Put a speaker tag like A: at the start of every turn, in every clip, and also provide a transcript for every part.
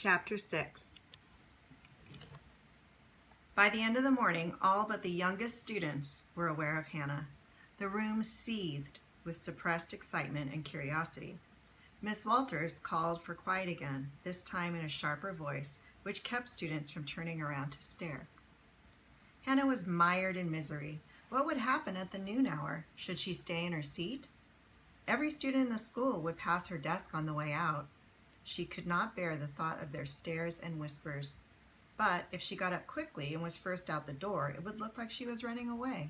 A: Chapter 6. By the end of the morning, all but the youngest students were aware of Hannah. The room seethed with suppressed excitement and curiosity. Miss Walters called for quiet again, this time in a sharper voice, which kept students from turning around to stare. Hannah was mired in misery. What would happen at the noon hour? Should she stay in her seat? Every student in the school would pass her desk on the way out. She could not bear the thought of their stares and whispers. But if she got up quickly and was first out the door, it would look like she was running away.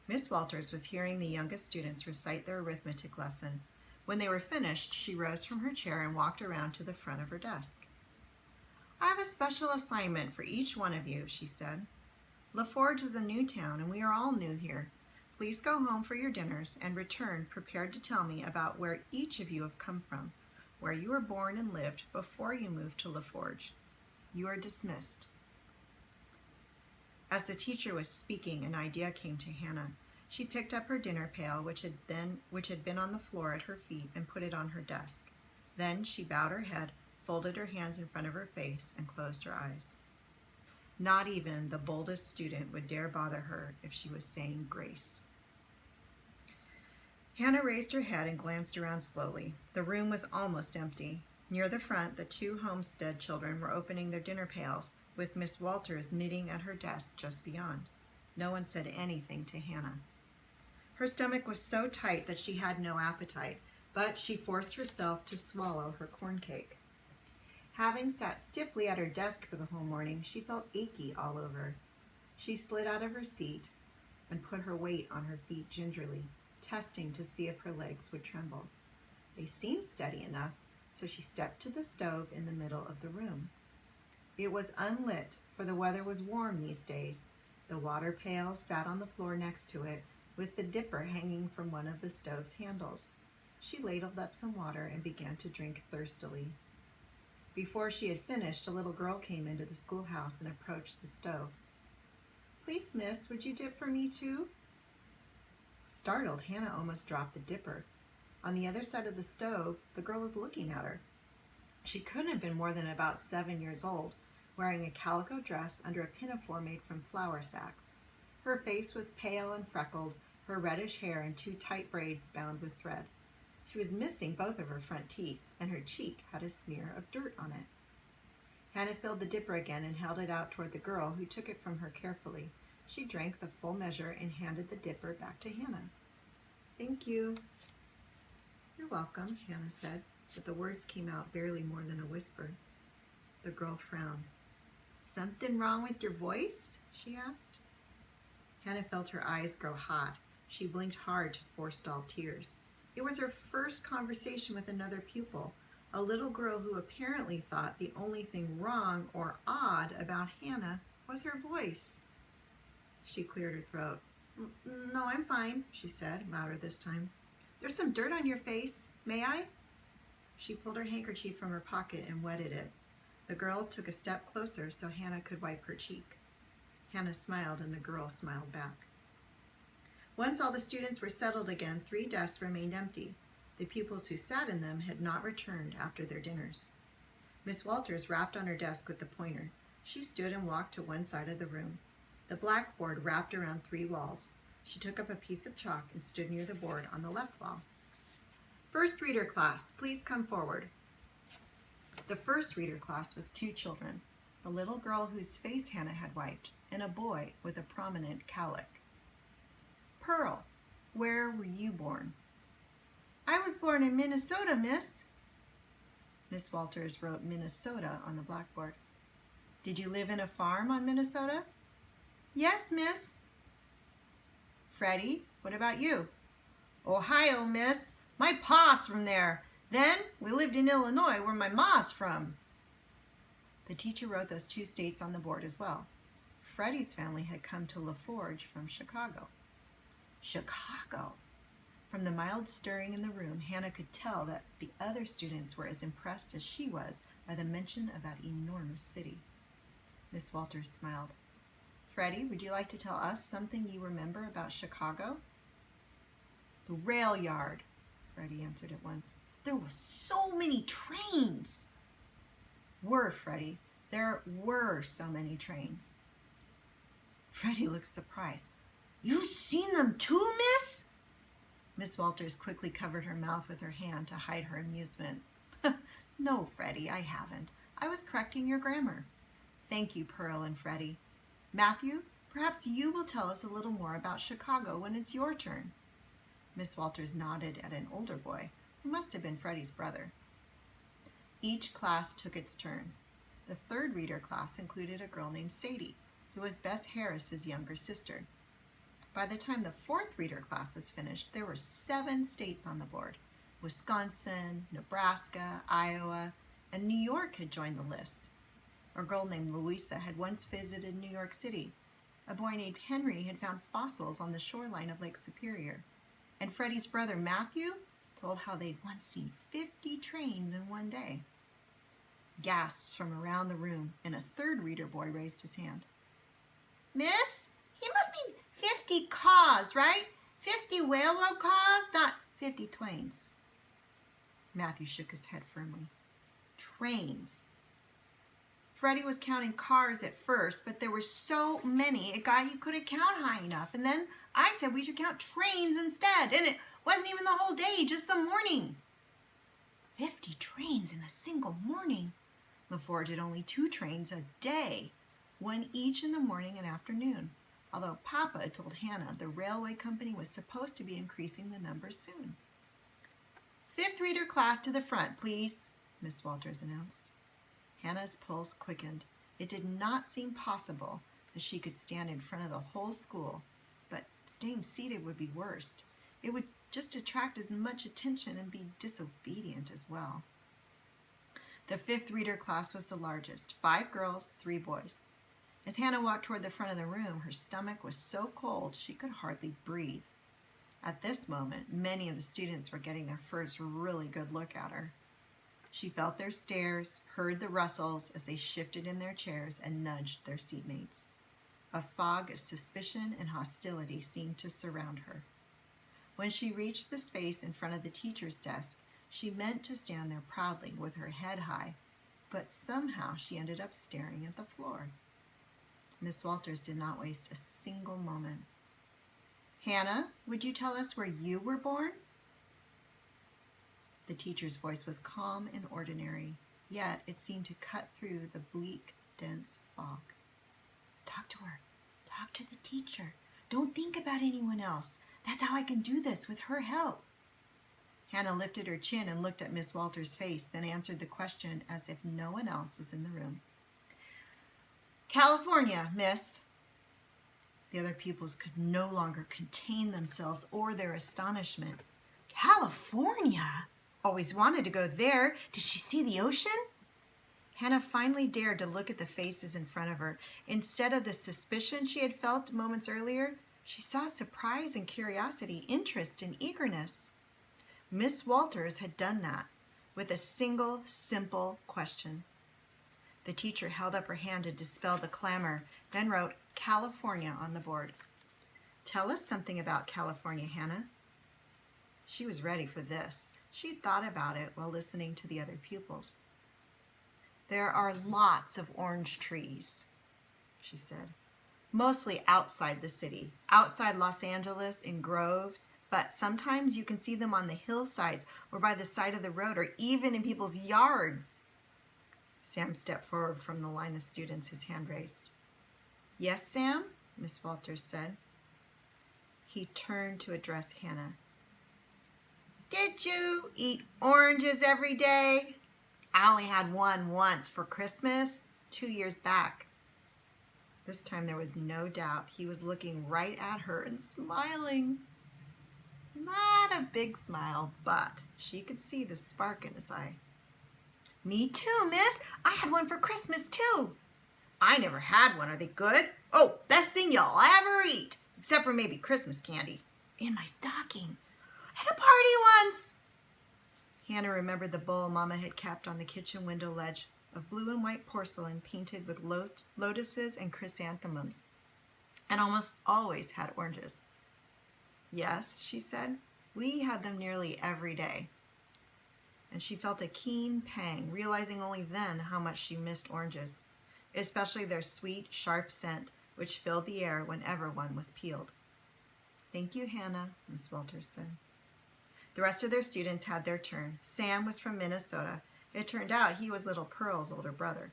A: Miss Walters was hearing the youngest students recite their arithmetic lesson. When they were finished, she rose from her chair and walked around to the front of her desk. "I have a special assignment for each one of you," she said. "LaForge is a new town, and we are all new here. Please go home for your dinners and return prepared to tell me about where each of you have come from, where you were born and lived before you moved to LaForge. You are dismissed." As the teacher was speaking, an idea came to Hannah. She picked up her dinner pail, which had been on the floor at her feet, and put it on her desk. Then she bowed her head, folded her hands in front of her face, and closed her eyes. Not even the boldest student would dare bother her if she was saying grace. Hannah raised her head and glanced around slowly. The room was almost empty. Near the front, the two Homestead children were opening their dinner pails, with Miss Walters knitting at her desk just beyond. No one said anything to Hannah. Her stomach was so tight that she had no appetite, but she forced herself to swallow her corn cake. Having sat stiffly at her desk for the whole morning, she felt achy all over. She slid out of her seat and put her weight on her feet gingerly, testing to see if her legs would tremble. They seemed steady enough, so she stepped to the stove in the middle of the room. It was unlit, for the weather was warm these days. The water pail sat on the floor next to it, with the dipper hanging from one of the stove's handles. She ladled up some water and began to drink thirstily. Before she had finished, a little girl came into the schoolhouse and approached the stove. "Please, miss, would you dip for me too?" Startled, Hannah almost dropped the dipper. On the other side of the stove, the girl was looking at her. She couldn't have been more than about 7 years old, wearing a calico dress under a pinafore made from flour sacks. Her face was pale and freckled, her reddish hair in two tight braids bound with thread. She was missing both of her front teeth, and her cheek had a smear of dirt on it. Hannah filled the dipper again and held it out toward the girl, who took it from her carefully. She drank the full measure and handed the dipper back to Hannah. "Thank you." "You're welcome," Hannah said, but the words came out barely more than a whisper. The girl frowned. "Something wrong with your voice?" she asked. Hannah felt her eyes grow hot. She blinked hard to forestall tears. It was her first conversation with another pupil, a little girl who apparently thought the only thing wrong or odd about Hannah was her voice. She cleared her throat. "No, I'm fine," she said, louder this time. "There's some dirt on your face. May I?" She pulled her handkerchief from her pocket and wetted it. The girl took a step closer so Hannah could wipe her cheek. Hannah smiled and the girl smiled back. Once all the students were settled again, 3 desks remained empty. The pupils who sat in them had not returned after their dinners. Miss Walters rapped on her desk with the pointer. She stood and walked to one side of the room. The blackboard wrapped around 3 walls. She took up a piece of chalk and stood near the board on the left wall. "First reader class, please come forward." The first reader class was 2 children, a little girl whose face Hannah had wiped, and a boy with a prominent cowlick. "Pearl, where were you born?" "I was born in Minnesota, miss." Miss Walters wrote Minnesota on the blackboard. "Did you live in a farm on Minnesota?" "Yes, miss." "Freddie, what about you?" "Ohio, miss. My pa's from there. Then we lived in Illinois, where my ma's from." The teacher wrote those 2 states on the board as well. Freddie's family had come to LaForge from Chicago. Chicago! From the mild stirring in the room, Hannah could tell that the other students were as impressed as she was by the mention of that enormous city. Miss Walters smiled. "Freddie, would you like to tell us something you remember about Chicago?" "The rail yard," Freddie answered at once. "There were so many trains." Were, Freddie. There were so many trains. Freddie looked surprised. You seen them too, miss? Miss Walters quickly covered her mouth with her hand to hide her amusement. No, Freddie, I haven't. I was correcting your grammar. Thank you, Pearl and Freddie. Matthew, perhaps you will tell us a little more about Chicago when it's your turn. Miss Walters nodded at an older boy, who must have been Freddie's brother. Each class took its turn. The third reader class included a girl named Sadie, who was Bess Harris's younger sister. By the time the fourth reader class was finished, there were 7 states on the board. Wisconsin, Nebraska, Iowa, and New York had joined the list. A girl named Louisa had once visited New York City. A boy named Henry had found fossils on the shoreline of Lake Superior. And Freddie's brother Matthew told how they'd once seen 50 trains in one day. Gasps from around the room, and a third reader boy raised his hand. Miss, he must mean 50 cars, right? 50 railroad cars, not 50 trains. Matthew shook his head firmly. Trains. Freddie was counting cars at first, but there were so many it got he couldn't count high enough. And then I said we should count trains instead. And it wasn't even the whole day, just the morning. 50 trains in a single morning. LaForge had only 2 trains a day, one each in the morning and afternoon. Although Papa had told Hannah the railway company was supposed to be increasing the numbers soon. 5th reader class to the front, please, Miss Walters announced. Hannah's pulse quickened. It did not seem possible that she could stand in front of the whole school, but staying seated would be worst. It would just attract as much attention and be disobedient as well. The 5th reader class was the largest, 5 girls, 3 boys. As Hannah walked toward the front of the room, her stomach was so cold she could hardly breathe. At this moment, many of the students were getting their first really good look at her. She felt their stares, heard the rustles as they shifted in their chairs and nudged their seatmates. A fog of suspicion and hostility seemed to surround her. When she reached the space in front of the teacher's desk, she meant to stand there proudly with her head high, but somehow she ended up staring at the floor. Miss Walters did not waste a single moment. Hannah, would you tell us where you were born? The teacher's voice was calm and ordinary, yet it seemed to cut through the bleak, dense fog. Talk to her. Talk to the teacher. Don't think about anyone else. That's how I can do this with her help. Hannah lifted her chin and looked at Miss Walters' face, then answered the question as if no one else was in the room. California, miss. The other pupils could no longer contain themselves or their astonishment. California? Always wanted to go there. Did she see the ocean? Hannah finally dared to look at the faces in front of her. Instead of the suspicion she had felt moments earlier, she saw surprise and curiosity, interest and eagerness. Miss Walters had done that with a single, simple question. The teacher held up her hand to dispel the clamor, then wrote California on the board. Tell us something about California, Hannah. She was ready for this. She thought about it while listening to the other pupils. There are lots of orange trees, she said, mostly outside the city, outside Los Angeles in groves, but sometimes you can see them on the hillsides or by the side of the road or even in people's yards. Sam stepped forward from the line of students, his hand raised. Yes, Sam, Miss Walters said. He turned to address Hannah. Did you eat oranges every day? I only had one once for Christmas 2 years back. This time there was no doubt. He was looking right at her and smiling. Not a big smile, but she could see the spark in his eye. Me too, miss. I had one for Christmas too. I never had one. Are they good? Oh, best thing y'all ever eat, except for maybe Christmas candy. In my stocking. At a party once. Hannah remembered the bowl Mama had kept on the kitchen window ledge of blue and white porcelain painted with lotuses and chrysanthemums, and almost always had oranges. Yes, she said, we had them nearly every day. and she felt a keen pang, realizing only then how much she missed oranges, especially their sweet, sharp scent, which filled the air whenever one was peeled. "Thank you, Hannah," Miss Walters said. The rest of their students had their turn. Sam was from Minnesota. It turned out he was little Pearl's older brother.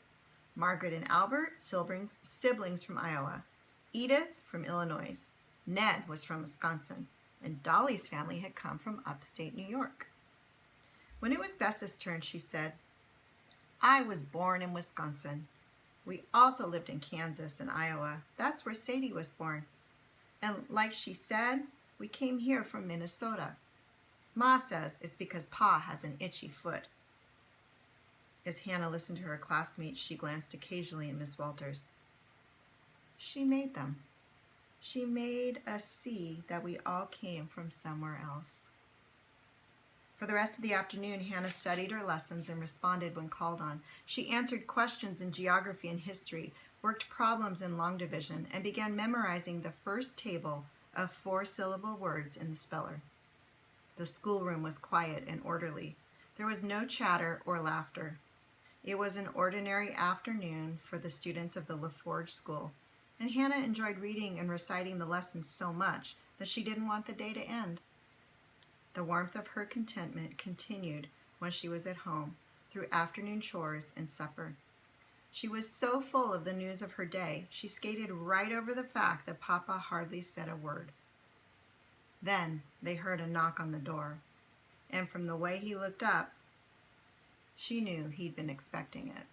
A: Margaret and Albert, siblings from Iowa. Edith from Illinois. Ned was from Wisconsin. And Dolly's family had come from upstate New York. When it was Bess's turn, she said, "I was born in Wisconsin. We also lived in Kansas and Iowa. That's where Sadie was born. And like she said, we came here from Minnesota. Ma says it's because Pa has an itchy foot." As Hannah listened to her classmates, she glanced occasionally at Miss Walters. She made them. She made us see that we all came from somewhere else. For the rest of the afternoon, Hannah studied her lessons and responded when called on. She answered questions in geography and history, worked problems in long division, and began memorizing the first table of 4-syllable words in the speller. The schoolroom was quiet and orderly. There was no chatter or laughter. It was an ordinary afternoon for the students of the LaForge School, and Hannah enjoyed reading and reciting the lessons so much that she didn't want the day to end. The warmth of her contentment continued when she was at home, through afternoon chores and supper. She was so full of the news of her day, she skated right over the fact that Papa hardly said a word. Then they heard a knock on the door, and from the way he looked up, she knew he'd been expecting it.